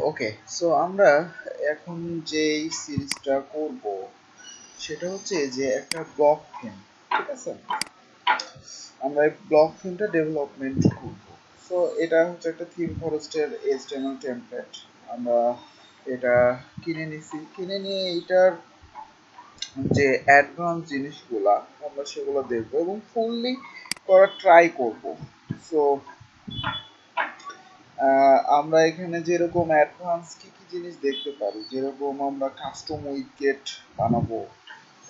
ওকে, so আমরা এখন যে সিরিজটা করব সেটা হচ্ছে যে একটা ব্লক থিম। ঠিক আছে, আমরা এই ব্লক থিমটা ডেভেলপমেন্ট করব। সো এটা হচ্ছে একটা থিম ফরেস্টের HTML টেমপ্লেট। আমরা এটা কিনে নিয়ে এটার যে অ্যাডভান্স জিনিসগুলা আমরা সেগুলো দেখব এবং ফুললি করা ট্রাই করব। সো আমরা এখানে যেরকম অ্যাডভান্স কি কি জিনিস দেখতে পারি, যেরকম আমরা কাস্টম উইকেট বানাবো,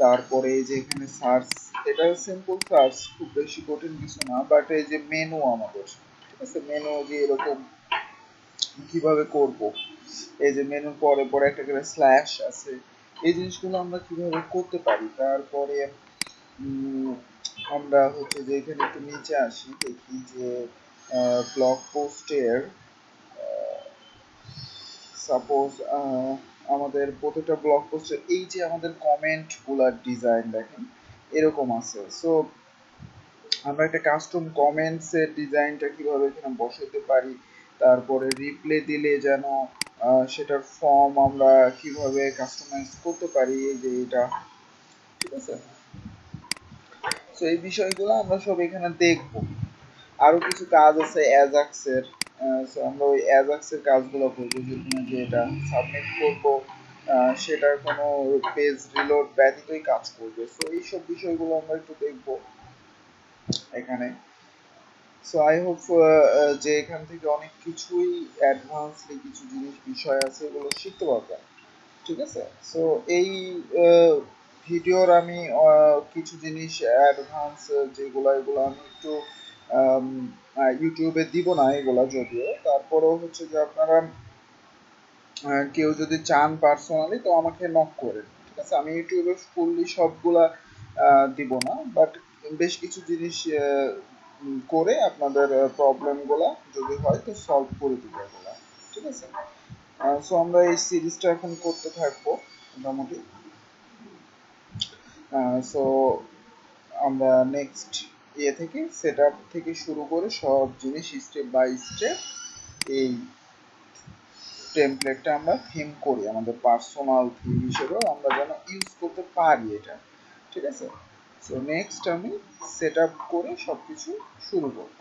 তারপরে এই যে এখানে সার্চ, এটা সিম্পল সার্চ, খুব বেশি কঠিন কিছু না, বাট এই যে মেনু আমাদের, ঠিক আছে, মেনু যে এরকম কিভাবে করব, এই যে মেনুর পরে পরে একটা করে স্ল্যাশ আছে, এই জিনিসগুলো আমরা কিভাবে করতে পারি। তারপরে আমরা হচ্ছে যে এখানে একটু নিচে আসি, দেখি যে ব্লগ পোস্টের সাপোজ আমাদের প্রত্যেকটা ব্লগ পোস্টের এই যে আমাদের কমেন্ট গুলার ডিজাইন দেখেন এরকম আছে। সো আমরা একটা কাস্টম কমেন্টস এর ডিজাইনটা কিভাবে এখানে বসাতে পারি, তারপরে রিপ্লে দিলে যেন সেটার ফর্ম আমরা কিভাবে কাস্টমাইজ করতে পারি, এই যে এটা, ঠিক আছে। সো এই বিষয়গুলো আমরা সব এখানে দেখবো। আরো কিছু কাজ আছে অ্যাজাক্সের, সো আমরা ওই অ্যাজাক্সের কাজগুলো করবো, যেখানে যে এটা সাবমিট করবো সেটার কোনো পেজ রিলোড ব্যতীতই কাজ করবে। সো এইসব বিষয়গুলো আমরা একটু দেখবো এখানে। সো আই হোপ যে এখান থেকে অনেক কিছুই অ্যাডভান্সলি কিছু বিষয় আছে এগুলো শিখতে পারবেন, ঠিক আছে। সো এই ভিডিওর আমি কিছু জিনিস অ্যাডভান্স যেগুলো এগুলো আমি একটু ইউটিউবে দিব না এগুলা, যদিও তারপরেও হচ্ছে যে আপনারা কেউ যদি চান পার্সোনালি তো আমাকে নক করেন, ঠিক আছে। আমি ইউটিউবে ফুললি সবগুলা দিব না, বাট বেশ কিছু জিনিস করে আপনাদের প্রবলেমগুলা যদি হয় তো সলভ করে দিব এগুলা, ঠিক আছে। সো আমরা এই সিরিজটা এখন করতে থাকবো মোটামুটি। সো আমরা নেক্সট থেকে সেট আপ থেকে শুরু করে সব জিনিস স্টেপ বাই স্টেপ এই টেমপ্লেটটা আমরা থিম করি আমাদের পার্সোনাল থিম হিসেবেও আমরা যেন ইউজ করতে পারি এটা, ঠিক আছে। সো নেক্সট আমি সেট আপ করে সব কিছু শুরু করব।